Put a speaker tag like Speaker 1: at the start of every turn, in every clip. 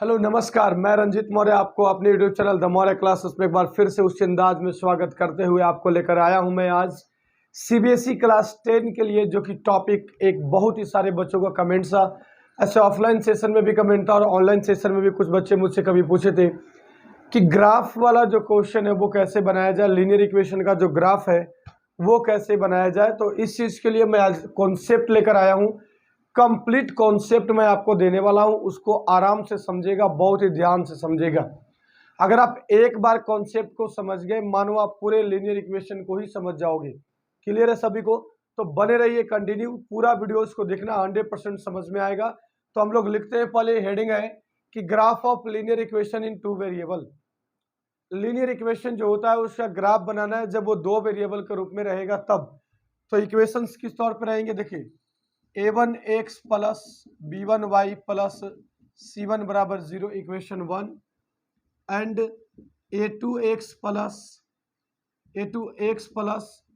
Speaker 1: Hello नमस्कार, मैं रंजित मौर्य आपको अपने YouTube channel the Maurya classes में एक बार फिर से उस अंदाज में स्वागत करते हुए आपको लेकर आया हूं मैं आज सीबीएसई क्लास 10 के लिए, जो कि टॉपिक एक बहुत ही सारे बच्चों का कमेंट्स था। ऐसे ऑफलाइन सेशन में भी कमेंट था और ऑनलाइन सेशन में भी कुछ बच्चे मुझसे कभी पूछे थे कि ग्राफ वाला जो क्वेश्चन है वो कैसे बनाया जाए, लीनियर इक्वेशन का जो ग्राफ है वो कैसे बनाया जाए। तो इस चीज़ के लिए मैं आज कॉन्सेप्ट लेकर आया हूँ। कंप्लीट कॉन्सेप्ट मैं आपको देने वाला हूं, उसको आराम से समझेगा, बहुत ही ध्यान से समझेगा। अगर आप एक बार कॉन्सेप्ट को समझ गए, मानो आप पूरे लीनियर इक्वेशन को ही समझ जाओगे। क्लियर है सभी को? तो बने रहिए, कंटिन्यू पूरा वीडियोस को देखना, 100% समझ में आएगा। तो हम लोग लिखते हैं, पहले हेडिंग है कि graph of linear equation in 2 variable. Linear equation जो होता है उसका ग्राफ बनाना है जब वो 2 वेरिएबल के रूप में रहेगा तब। तो इक्वेशंस किस तौर पर रहेंगे, देखिए a1x plus b1y plus c1 बराबर 0 equation 1 and a2x plus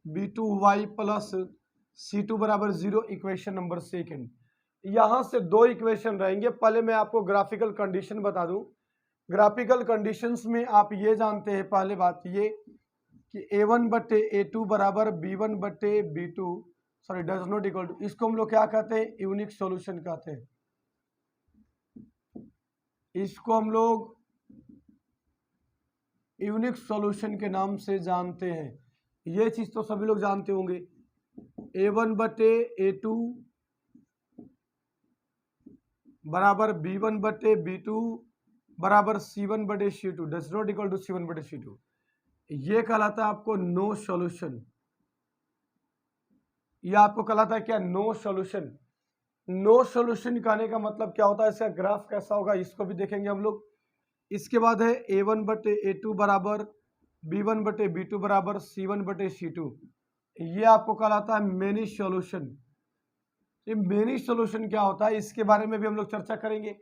Speaker 1: b2y plus c2 बराबर 0 इक्वेशन नंबर सेकेंड। यहाँ से दो इक्वेशन रहेंगे। पहले मैं आपको ग्राफिकल कंडीशन बता दूं। ग्राफिकल कंडीशंस में आप ये जानते हैं, पहले बात ये कि a1 बटे a2 बराबर b1 बटे b2 sorry does not equal to, इसको हम लोग क्या कहते हैं, यूनिक सॉल्यूशन कहते हैं। इसको हम लोग यूनिक सॉल्यूशन के नाम से जानते हैं। ये चीज तो सभी लोग जानते होंगे। a1 बटे a2 बराबर b1 बटे b2 बराबर c1 बटे c2 does not equal to c1 बटे c2। ये कहलाता है आपको नो सॉल्यूशन। ये आपको कहलाता है क्या, नो सॉल्यूशन। नो सॉल्यूशन कहने का मतलब क्या होता है, इसका ग्राफ कैसा होगा इसको भी देखेंगे हम लोग। इसके बाद है a1 बटे a2 बराबर b1 बटे b2 बराबर c1 बटे c2। ये आपको कहलाता है मेनी सॉल्यूशन। ये मेनी सॉल्यूशन क्या होता है इसके बारे में भी हम लोग चर्चा करेंगे।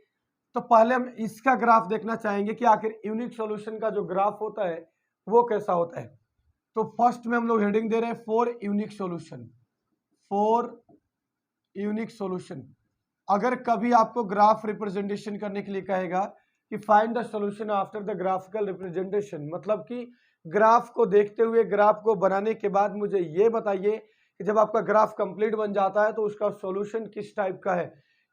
Speaker 1: तो पहले हम इसका ग्राफ देखना चाहेंगे कि आखिर यूनिक सॉल्यूशन का जो ग्राफ होता है वो कैसा होता है। तो फर्स्ट में हम लोग हेडिंग दे रहे हैं for unique solution. For unique solution. अगर कभी आपको ग्राफ रिप्रेजेंटेशन करने के लिए कहेगा कि find the solution after the graphical representation, मतलब कि ग्राफ को देखते हुए, ग्राफ को बनाने के बाद मुझे ये बताइए कि जब आपका ग्राफ कंप्लीट बन जाता है तो उसका सॉल्यूशन किस टाइप का है।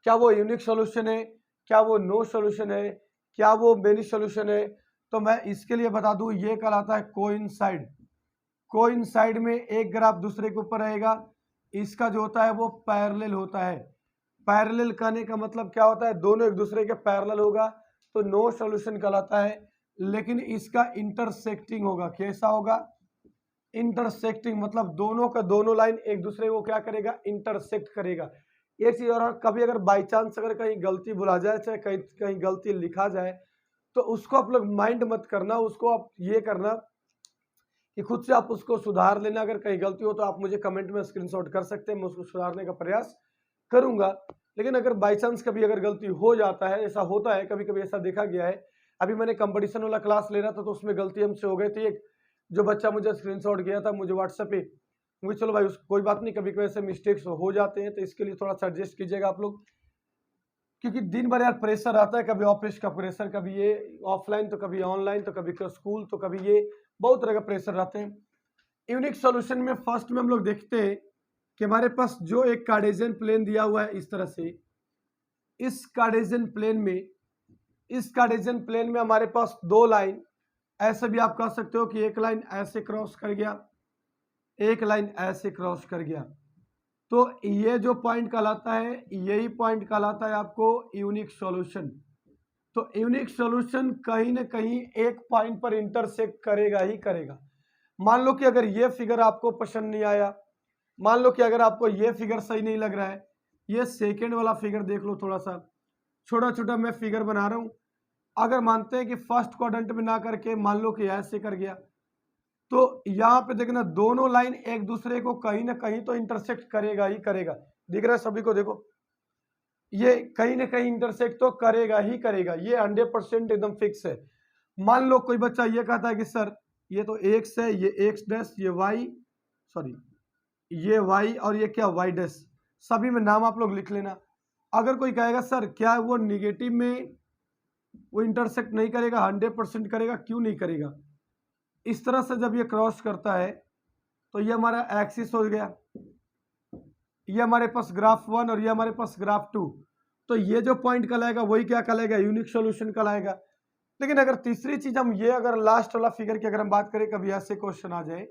Speaker 1: क्या वो यूनिक सॉल्यूशन है, क्या वो नो सॉल्यूशन है, क्या वो मेनी सॉल्यूशन है। तो मैं इसके लिए बता दूं, ये कहलाता है कोइंसाइड। कोइंसाइड में एक ग्राफ दूसरे के ऊपर रहेगा। इसका जो होता है वो पैरेलल होता है। पैरेलल कहने का मतलब क्या होता है, दोनों एक दूसरे के पैरेलल होगा तो नो सॉल्यूशन कहलाता है। लेकिन इसका इंटरसेक्टिंग होगा। कैसा होगा, इंटरसेक्टिंग, मतलब दोनों का दोनों लाइन एक दूसरे को क्या करेगा, इंटरसेक्ट करेगा। एक चीज और, कभी अगर बाई चांस अगर कहीं गलती बुला जाए, चाहे कहीं कहीं गलती लिखा जाए, तो उसको आप लोग माइंड मत करना, उसको आप ये करना कि खुद से आप उसको सुधार लेना। अगर कहीं गलती हो तो आप मुझे कमेंट में स्क्रीनशॉट कर सकते हैं, मैं उसको सुधारने का प्रयास करूंगा। लेकिन अगर बाई चांस कभी अगर गलती हो जाता है, ऐसा होता है, कभी कभी ऐसा देखा गया है। अभी मैंने कंपटीशन वाला क्लास ले रहा था तो उसमें गलती हमसे हो गई थी। एक जो बच्चा मुझे स्क्रीनशॉट किया था मुझे व्हाट्सएप पे, मुझे चलो भाई कोई बात नहीं, कभी कभी ऐसे मिस्टेक्स हो जाते हैं, तो इसके लिए थोड़ा सा एडजस्ट कीजिएगा आप लोग। क्योंकि दिन भर यार प्रेशर आता है, कभी ऑफिस का प्रेशर, कभी ये ऑफलाइन तो कभी ऑनलाइन, तो कभी स्कूल, तो कभी ये बहुत तरह का प्रेशर रहते हैं। यूनिक सॉल्यूशन में फर्स्ट में हम लोग देखते हैं कि हमारे पास जो एक कार्टेशियन प्लेन दिया हुआ है इस तरह से, इस कार्टेशियन प्लेन में हमारे पास दो लाइन, ऐसे भी आप कह सकते हो कि एक लाइन ऐसे क्रॉस कर गया, एक लाइन ऐसे क्रॉस कर गया। तो ये जो पॉइंट कहलाता है, यही पॉइंट कहलाता है आपको यूनिक सॉल्यूशन। तो यूनिक सॉल्यूशन कहीं ना कहीं एक पॉइंट पर इंटरसेक्ट करेगा ही करेगा। मान लो कि अगर ये फिगर आपको पसंद नहीं आया, मान लो कि अगर आपको ये फिगर सही नहीं लग रहा है, ये सेकेंड वाला फिगर देख लो, थोड़ा सा छोटा छोटा मैं फिगर बना रहा हूं। अगर मानते हैं कि फर्स्ट क्वाड्रेंट में ना करके मान लो कि ऐसे कर गया, तो यहाँ पे देखना दोनों लाइन एक दूसरे को कहीं ना कहीं तो इंटरसेक्ट करेगा ही करेगा। दिख रहा है सभी को, देखो ये कहीं ना कहीं इंटरसेक्ट तो करेगा ही करेगा, ये 100% एकदम फिक्स है। मान लो कोई बच्चा ये कहता है कि सर ये तो एक्स है, ये एक्स डैश, ये वाई, सॉरी ये वाई, और ये क्या वाई डैश, सभी में नाम आप लोग लिख लेना। अगर कोई कहेगा सर क्या वो निगेटिव में वो इंटरसेक्ट नहीं करेगा, 100% करेगा। क्यों नहीं करेगा? इस तरह से जब ये क्रॉस करता है तो ये हमारा एक्सिस हो गया, ये हमारे पास ग्राफ 1 और ये हमारे पास ग्राफ 2। तो ये जो पॉइंट कहलाएगा वही क्या कहलाएगा? यूनिक सॉल्यूशन कहलाएगा। लेकिन अगर तीसरी चीज हम ये अगर लास्ट वाला फिगर की अगर हम बात करें, कभी ऐसे क्वेश्चन आ जाए,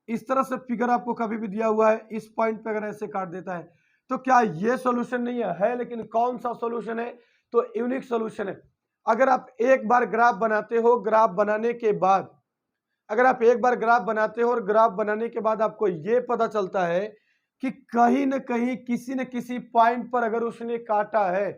Speaker 1: इस तरह से फिगर आपको कभी भी दिया हुआ है, इस पॉइंट पे अगर ऐसे काट देता है तो क्या ये सॉल्यूशन नहीं है? लेकिन कौन सा सॉल्यूशन है? तो यूनिक सॉल्यूशन है। अगर आप एक बार ग्राफ बनाते हो, ग्राफ बनाने के बाद अगर आप एक बार ग्राफ बनाते हो और ग्राफ बनाने के बाद आपको ये पता चलता है कि कहीं न कहीं किसी न किसी पॉइंट पर अगर उसने काटा है,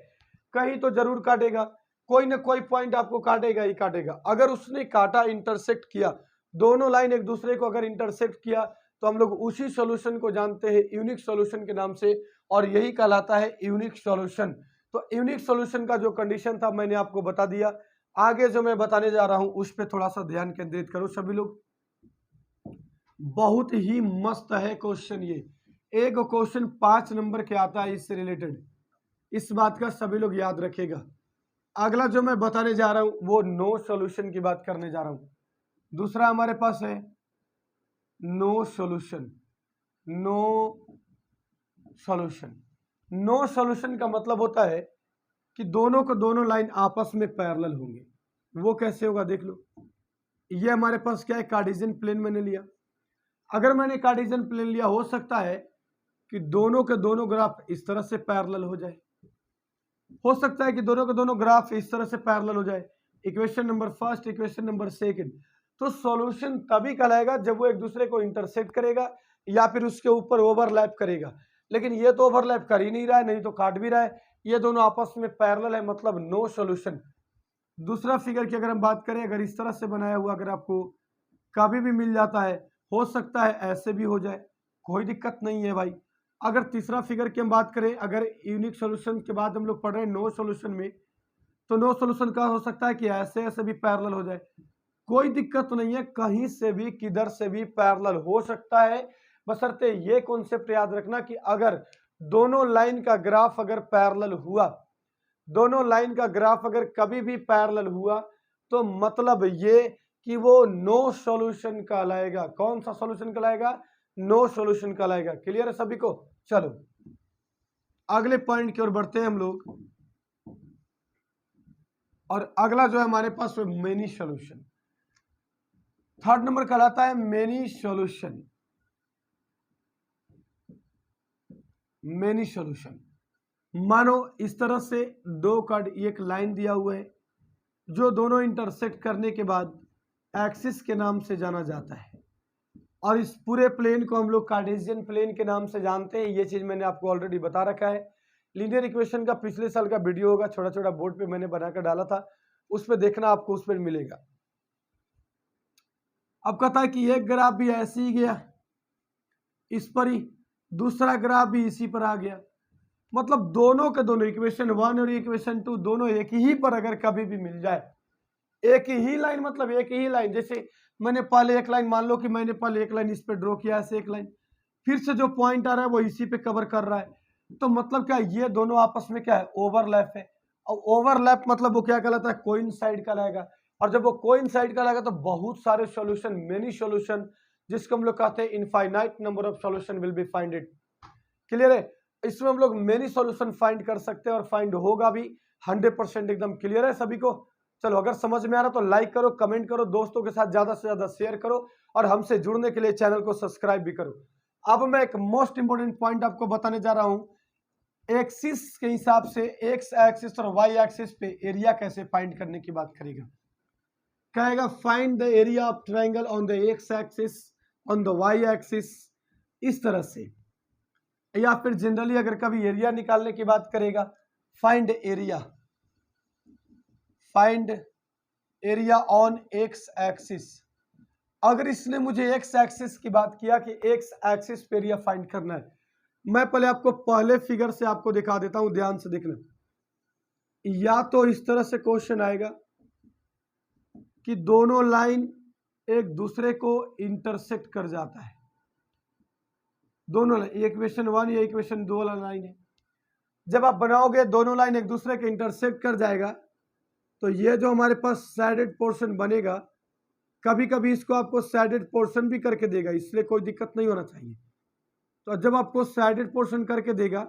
Speaker 1: कहीं तो जरूर काटेगा, कोई ना कोई पॉइंट आपको काटेगा ही काटेगा। अगर उसने काटा, इंटरसेक्ट किया, दोनों लाइन एक दूसरे को अगर इंटरसेक्ट किया तो हम लोग उसी सॉल्यूशन को जानते हैं यूनिक सॉल्यूशन के नाम से, और यही कहलाता है यूनिक सॉल्यूशन। तो यूनिक सॉल्यूशन का जो कंडीशन था मैंने आपको बता दिया। आगे जो मैं बताने जा रहा हूं उस पर थोड़ा सा ध्यान केंद्रित करो सभी लोग। बहुत ही मस्त है क्वेश्चन ये। एक क्वेश्चन 5 नंबर के आता है इससे रिलेटेड, इस बात का सभी लोग याद रखेगा। अगला जो मैं बताने जा रहा हूं वो नो सॉल्यूशन की बात करने जा रहा हूं। दूसरा हमारे पास है no solution. No solution, no solution का मतलब होता है कि दोनों को दोनों लाइन आपस में पैरेलल होंगे। वो कैसे होगा देख लो। ये हमारे पास क्या है? कार्टेशियन प्लेन मैंने लिया। अगर मैंने कार्टेशियन प्लेन लिया, हो सकता है कि दोनों के दोनों ग्राफ इस तरह से पैरेलल हो जाए, हो सकता है कि दोनों के दोनों ग्राफ इस तरह से पैरेलल हो जाए। Equation number first, equation number second. तो सॉल्यूशन तभी कहलाएगा जब वो एक दूसरे को इंटरसेक्ट करेगा या फिर उसके ऊपर ओवरलैप करेगा। लेकिन ये तो ओवरलैप कर ही नहीं रहा है, नहीं तो काट भी रहा है। ये दोनों आपस में पैरेलल है, मतलब नो सॉल्यूशन। दूसरा फिगर की अगर हम बात करें, अगर इस तरह से बनाया हुआ अगर आपको कभी भी मिल जाता है, हो सकता है ऐसे भी हो जाए, कोई दिक्कत नहीं है भाई। अगर तीसरा फिगर की हम बात करें, अगर यूनिक सॉल्यूशन के बाद हम लोग पढ़ रहे हैं नो सॉल्यूशन में, तो नो सॉल्यूशन का हो सकता है कि ऐसे ऐसे भी पैरेलल हो जाए, कोई दिक्कत नहीं है। कहीं से भी किधर से भी पैरेलल हो सकता है, बशर्ते ये कॉन्सेप्ट याद रखना कि अगर दोनों लाइन का ग्राफ अगर पैरेलल हुआ, दोनों लाइन का ग्राफ अगर कभी भी पैरेलल हुआ तो मतलब ये कि वो नो सॉल्यूशन कहलाएगा। कौन सा सॉल्यूशन कहलाएगा? नो सॉल्यूशन कहलाएगा। क्लियर है सभी को? चलो अगले पॉइंट की ओर बढ़ते हैं हम लोग, और अगला जो है हमारे पास वो मेनी सॉल्यूशन। थर्ड नंबर कहलाता है मेनी सॉल्यूशन। मेनी सॉल्यूशन, मानो इस तरह से दो कार्ड, एक लाइन दिया हुआ है जो दोनों इंटरसेक्ट करने के बाद एक्सिस के नाम से जाना जाता है, और इस पूरे प्लेन को हम लोग कार्टेशियन प्लेन के नाम से जानते हैं। ये चीज मैंने आपको ऑलरेडी बता रखा है। लीनियर इक्वेशन का पिछले साल का वीडियो होगा, छोटा छोटा बोर्ड पे मैंने बनाकर डाला था, उस पर देखना, आपको उस पर मिलेगा। अब कहता है कि एक ग्राफ भी ऐसे ही गया इस पर ही, दूसरा ग्राफ भी इसी पर आ गया, मतलब दोनों के दोनों इक्वेशन 1 और इक्वेशन 2 दोनों एक ही पर अगर कभी भी मिल जाए, एक ही लाइन, मतलब एक ही लाइन, जैसे मैंने पहले एक लाइन, मान लो कि मैंने पहले एक लाइन इस पे ड्रॉ किया, ऐसे एक लाइन, फिर से जो पॉइंट आ रहा है वो इसी पे कवर कर रहा है, तो मतलब क्या, ये दोनों आपस में क्या है? ओवरलैप है। और ओवरलैप मतलब वो क्या कहलाता है? कोइंसाइड कहलाएगा। और जब वो कोइंसाइड कहलाएगा तो बहुत सारे सॉल्यूशन, मेनी सॉल्यूशन, जिसको हम लोग कहते हैं infinite number of solution will be फाइंडेड। Clear है? इसमें हम लोग मेनी सॉल्यूशन फाइंड कर सकते हैं और फाइंड होगा भी 100% एकदम। क्लियर है सभी को? चलो अगर समझ में आ रहा तो लाइक करो, कमेंट करो, दोस्तों के साथ ज्यादा से ज्यादा शेयर करो, और हमसे जुड़ने के लिए चैनल को सब्सक्राइब भी करो। अब मैं एक मोस्ट इंपोर्टेंट पॉइंट आपको बताने जा रहा हूं, एक्सिस के हिसाब से एक्स एक्सिस और वाई एक्सिस पे एरिया कैसे फाइंड करने की बात करेगा। कहेगा find the area of triangle on the X axis, on the Y axis, इस तरह से। या फिर जनरली अगर कभी एरिया निकालने की बात करेगा, find area, find area on x axis. अगर इसने मुझे एक्स एक्सिस की बात किया कि एक्स एक्सिस पे एरिया फाइंड करना है, मैं पहले आपको पहले फिगर से आपको दिखा देता हूं, ध्यान से देखना। या तो इस तरह से क्वेश्चन आएगा कि दोनों लाइन एक दूसरे को इंटरसेक्ट कर जाता है, दोनों लाइन, इक्वेशन 1 या इक्वेशन 2 वाला लाइन है, जब आप बनाओगे दोनों लाइन एक दूसरे के इंटरसेक्ट कर जाएगा तो ये जो हमारे पास सैडेड पोर्शन बनेगा, कभी कभी इसको आपको सैडेड पोर्शन भी करके देगा, इसलिए कोई दिक्कत नहीं होना चाहिए। तो जब आपको सैडेड पोर्शन करके देगा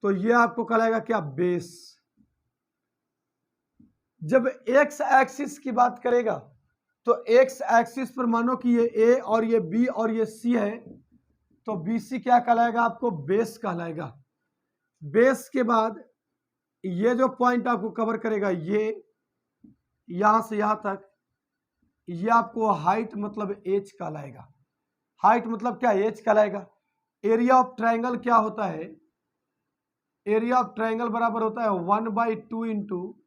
Speaker 1: तो ये आपको कहलाएगा क्या, बेस। जब एक्स एक्सिस की बात करेगा तो एक्स एक्सिस पर मानो कि ये ए और ये बी और ये सी है, तो बी सी क्या कहलाएगा, आपको बेस कहलाएगा। बेस के बाद ये जो पॉइंट आपको कवर करेगा, ये यहां से यहां तक, ये आपको हाइट मतलब एज कहलाएगा। हाइट मतलब क्या, एज कहलाएगा। एरिया ऑफ ट्राइंगल क्या होता है, एरिया ऑफ ट्राइंगल बराबर होता है 1/2 इंटू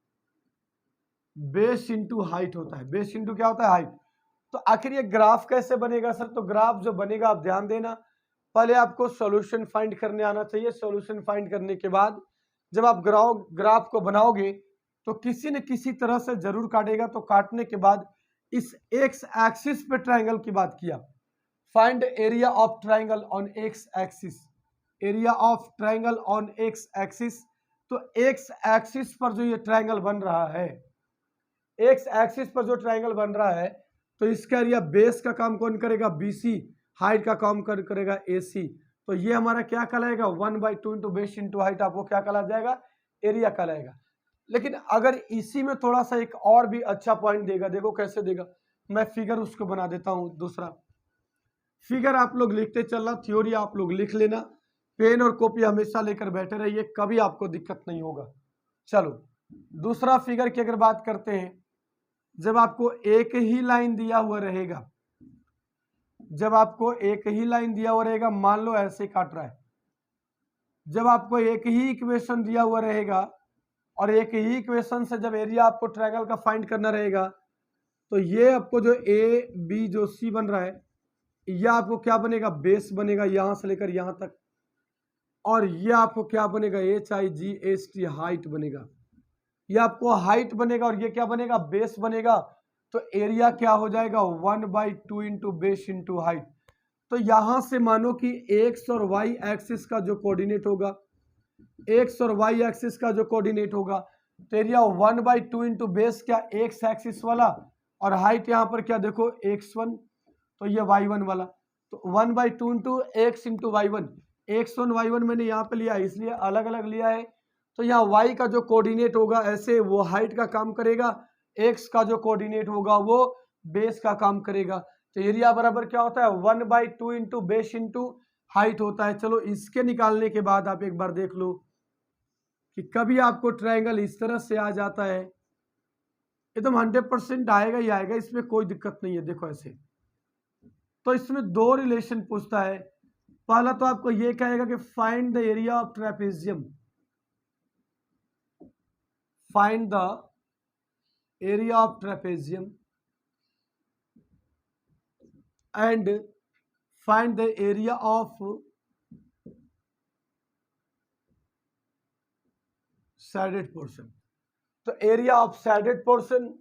Speaker 1: बेस इंटू हाइट होता है। बेस इंटू क्या होता है, हाइट। तो आखिर ये ग्राफ कैसे बनेगा सर, तो ग्राफ जो बनेगा आप ध्यान देना, पहले आपको सॉल्यूशन फाइंड करने आना चाहिए। सॉल्यूशन फाइंड करने के बाद जब आप ग्राफ को बनाओगे तो किसी न किसी तरह से जरूर काटेगा। तो काटने के बाद इस एक्स एक्सिस पे ट्राइंगल की बात किया, find area of triangle on x axis, area of triangle on x axis. तो एक्स एक्सिस पर जो ये ट्राइंगल बन रहा है, एक्स एक्सिस पर जो ट्राइंगल बन रहा है, तो इसका एरिया बेस का काम कौन करेगा, बीसी, हाइट का काम करेगा एसी। तो ये हमारा क्या कहलाएगा, 1/2 इंटू बेस इंटू हाइट, आपको क्या कहला जाएगा, एरिया कहलाएगा। लेकिन अगर इसी में थोड़ा सा एक और भी अच्छा पॉइंट देगा, देखो कैसे देगा, मैं फिगर उसको बना देता हूं। दूसरा फिगर आप लोग लिखते चलना, थ्योरी आप लोग लिख लेना, पेन और कॉपी हमेशा लेकर बैठे रहिए, कभी आपको दिक्कत नहीं होगा। चलो दूसरा फिगर की अगर बात करते हैं, जब आपको एक ही लाइन दिया हुआ रहेगा, जब आपको एक ही लाइन दिया हुआ रहेगा, मान लो ऐसे काट रहा है, जब आपको एक ही इक्वेशन दिया हुआ रहेगा और एक ही इक्वेशन से जब एरिया आपको ट्रायंगल का फाइंड करना रहेगा, तो ये आपको जो ए बी जो सी बन रहा है, यह आपको क्या बनेगा, बेस बनेगा यहां से लेकर यहां तक। और ये आपको क्या बनेगा, HIGHT, हाइट बनेगा। ये आपको हाइट बनेगा और ये क्या बनेगा, बेस बनेगा। तो एरिया क्या हो जाएगा, 1/2 इंटू बेस इंटू हाइट। तो यहां से मानो कि एक्स और वाई एक्सिस का जो कोऑर्डिनेट होगा, एक्स और वाई एक्सिस का जो कोऑर्डिनेट होगा, तो एरिया 1/2 इंटू बेस क्या, एक्स एक्सिस वाला, और हाइट यहां पर क्या देखो x1, तो ये y1 वाला। तो 1/2 into x into y1, x1 y1 मैंने यहाँ पे लिया इसलिए अलग अलग लिया है। तो यहाँ y का जो कोऑर्डिनेट होगा ऐसे वो हाइट का काम करेगा, x का जो कोऑर्डिनेट होगा वो बेस का काम करेगा। तो एरिया बराबर क्या होता है, 1/2 इंटू बेस इंटू हाइट होता है। चलो इसके निकालने के बाद आप एक बार देख लो कि कभी आपको ट्रायंगल इस तरह से आ जाता है, एकदम 100% आएगा ही आएगा, इसमें कोई दिक्कत नहीं है। देखो ऐसे, तो इसमें दो रिलेशन पूछता है। पहला तो आपको ये कहेगा कि find the area of trapezium, find the area of trapezium and find the area of shaded portion. तो area of shaded portion,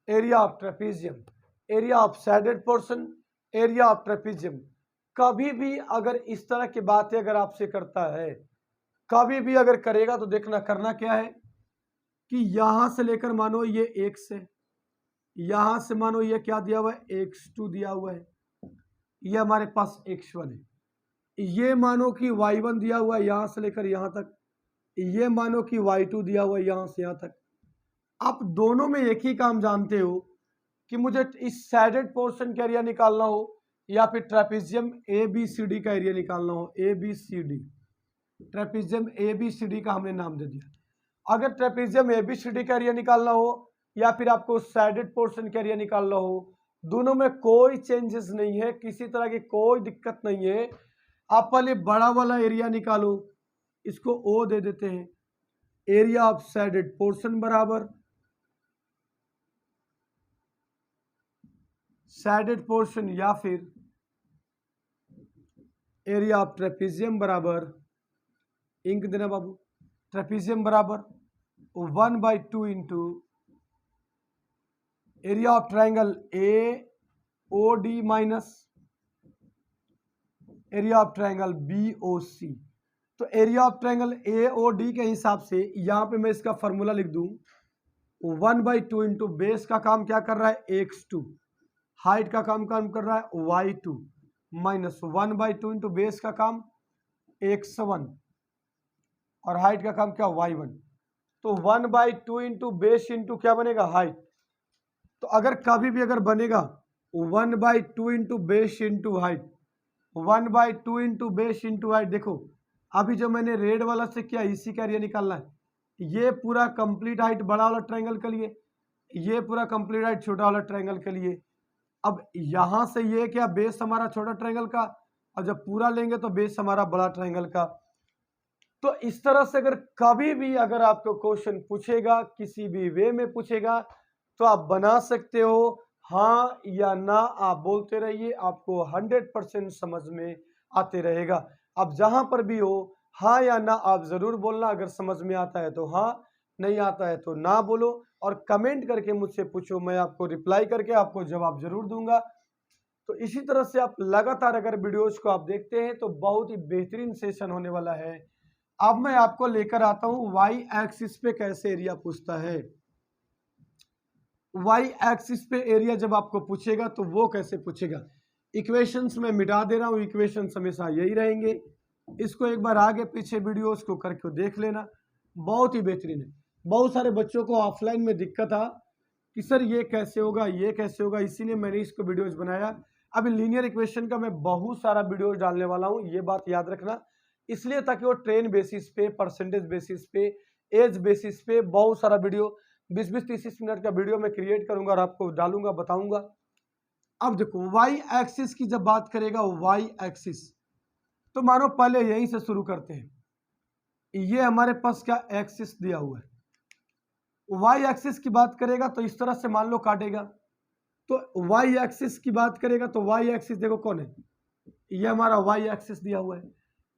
Speaker 1: area of trapezium, area of shaded portion, area of trapezium. कभी भी अगर इस तरह की बातें अगर आपसे करता है, कभी भी अगर करेगा, तो देखना करना क्या है कि यहां से लेकर मानो ये x है, यहां से मानो ये क्या दिया हुआ है, x2 दिया हुआ है, ये हमारे पास x1 है, ये मानो कि y1 दिया हुआ है यहां से लेकर यहां तक, ये मानो कि y2 दिया हुआ है यहां से यहां तक। आप दोनों में एक ही काम जानते हो कि मुझे इस सैडेड पोर्शन का एरिया निकालना हो या फिर ट्रेपेजियम ABCD का एरिया निकालना हो, ABCD, ट्रेपेजियम ABCD का हमने नाम दे दिया। अगर ट्रेपेजियम ABCD का एरिया निकालना हो या फिर आपको सैडेड पोर्शन का एरिया निकालना हो, दोनों में कोई चेंजेस नहीं है, किसी तरह की कोई दिक्कत नहीं है। आप पहले बड़ा वाला एरिया निकालो, इसको O दे देते हैं, एरिया ऑफ सैडेड पोर्शन बराबर सैडेड पोर्शन या फिर एरिया ऑफ ट्रेपेजियम बराबर, इंक देना बाबू, ट्रेपेजियम बराबर 1/2 into area of triangle AOD minus area of triangle BOC। तो एरिया ऑफ ट्राइंगल AOD के हिसाब से यहां पे मैं इसका फॉर्मूला लिख दूं 1/2 इंटू बेस का काम क्या कर रहा है x2, हाइट का काम कर रहा है y2, माइनस 1/2 इंटू बेस का काम x1 और हाइट का काम क्या y1। तो 1/2 इंटू बेस इंटू क्या बनेगा हाइट। तो अगर कभी भी अगर बनेगा 1/2 into base into height, 1/2 into base into height, देखो अभी जो मैंने रेड वाला से किया इसी का एरिया निकालना है। ये पूरा कंप्लीट हाइट बड़ा वाला ट्रायंगल के लिए, ये पूरा कंप्लीट हाइट छोटा वाला ट्रायंगल के लिए। अब यहां से ये क्या बेस हमारा छोटा ट्रायंगल का, और जब पूरा लेंगे तो बेस हमारा बड़ा ट्रायंगल का। तो इस तरह से अगर कभी भी अगर आपको क्वेश्चन पूछेगा किसी भी वे में पूछेगा तो आप बना सकते हो, हाँ या ना आप बोलते रहिए, आपको 100% समझ में आते रहेगा। अब जहां पर भी हो हाँ या ना आप जरूर बोलना, अगर समझ में आता है तो हाँ, नहीं आता है तो ना बोलो, और कमेंट करके मुझसे पूछो, मैं आपको रिप्लाई करके आपको जवाब जरूर दूंगा। तो इसी तरह से आप लगातार अगर वीडियोज को आप देखते हैं तो बहुत ही बेहतरीन सेशन होने वाला है। अब मैं आपको लेकर आता हूं वाई एक्सिस पे कैसे एरिया पूछता है। वाई एक्सिस पे एरिया जब आपको पूछेगा तो वो कैसे पूछेगा। इक्वेशंस में मिटा दे रहा हूं, इक्वेशंस हमेशा यही रहेंगे। इसको एक बार आगे पीछे वीडियोस को करके देख लेना, बहुत ही बेहतरीन है। बहुत सारे बच्चों को ऑफलाइन में दिक्कत था कि सर ये कैसे होगा, ये कैसे होगा, इसीलिए मैंने इसको वीडियोस बनाया। अभी लीनियर इक्वेशन का मैं बहुत सारा वीडियोस डालने वाला हूँ, ये बात याद रखना, इसलिए ताकि वो ट्रेन बेसिस पे, परसेंटेज बेसिस पे, एज बेसिस पे बहुत सारा वीडियो 20-30 मिनट का वीडियो मैं क्रिएट करूंगा और आपको डालूंगा, बताऊंगा। अब देखो वाई एक्सिस की जब बात करेगा, वाई एक्सिस तो मानो पहले यहीं से शुरू करते हैं। ये हमारे पास क्या एक्सिस दिया हुआ है। वाई एक्सिस की बात करेगा तो इस तरह से मान लो काटेगा। तो वाई एक्सिस की बात करेगा तो वाई एक्सिस देखो कौन है, ये हमारा वाई एक्सिस दिया हुआ है।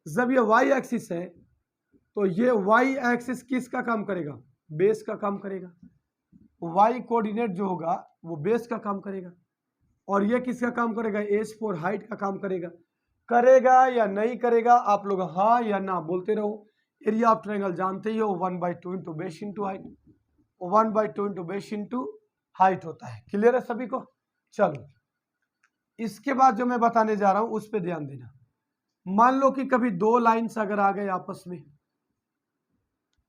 Speaker 1: जब ये वाई एक्सिस है तो ये वाई एक्सिस किसका काम करेगा, बेस का काम करेगा। वाई कोऑर्डिनेट जो होगा वो बेस का काम करेगा, और ये किसका काम करेगा, h4 हाइट का काम करेगा। करेगा या नहीं करेगा आप लोग हाँ या ना बोलते रहो। एरिया ऑफ ट्रायंगल जानते ही हो, 1/2 into base into height, 1/2 into base into height होता है। क्लियर है सभी को। चलो इसके बाद जो मैं बताने जा रहा हूं उस पर ध्यान देना। मान लो कि कभी दो लाइन्स अगर आ गए आपस में,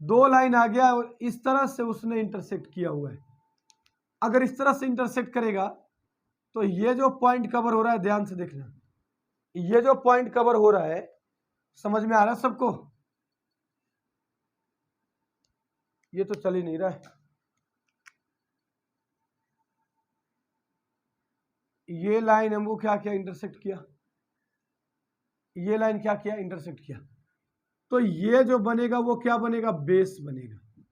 Speaker 1: दो लाइन आ गया और इस तरह से उसने इंटरसेक्ट किया हुआ है। अगर इस तरह से इंटरसेक्ट करेगा तो ये जो पॉइंट कवर हो रहा है, ध्यान से देखना, ये जो पॉइंट कवर हो रहा है, समझ में आ रहा है सबको, ये तो चल ही नहीं रहा है। ये लाइन हमको क्या किया, इंटरसेक्ट किया, ये लाइन क्या किया, इंटरसेक्ट किया। तो ये जो बनेगा वो क्या बनेगा, बेस बनेगा।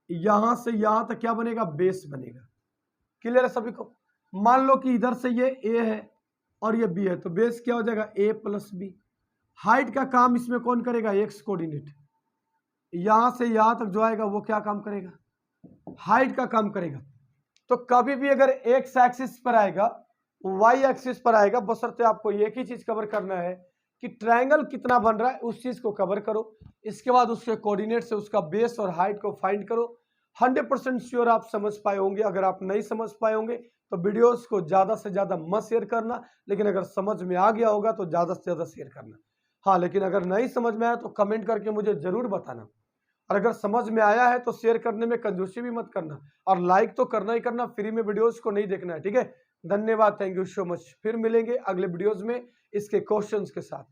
Speaker 1: यहां से यहां तक क्या बनेगा, बेस बनेगा। क्लियर है सभी को। मान लो कि इधर से ये ए है और ये बी है, तो बेस क्या हो जाएगा, ए प्लस बी। हाइट का काम इसमें कौन करेगा, एक्स कोऑर्डिनेट। यहां से यहां तक जो आएगा वो क्या काम करेगा, हाइट का काम करेगा। तो कभी भी अगर एक्स एक्सिस पर आएगा, वाई एक्सिस पर आएगा, बशर्ते आपको एक ही चीज कवर करना है कि ट्रायंगल कितना बन रहा है, उस चीज को कवर करो। इसके बाद उसके कोऑर्डिनेट से उसका बेस और हाइट को फाइंड करो। 100% श्योर आप समझ पाए होंगे। अगर आप नहीं समझ पाए होंगे तो वीडियोस को ज्यादा से ज्यादा मत शेयर करना, लेकिन अगर समझ में आ गया होगा तो ज्यादा से ज्यादा शेयर करना। हाँ, लेकिन अगर नहीं समझ में आया तो कमेंट करके मुझे जरूर बताना, और अगर समझ में आया है तो शेयर करने में कंजूसी भी मत करना, और लाइक तो करना ही करना, फ्री में वीडियोस को नहीं देखना है, ठीक है। धन्यवाद, थैंक यू सो मच। फिर मिलेंगे अगले वीडियोस में इसके क्वेश्चंस के साथ।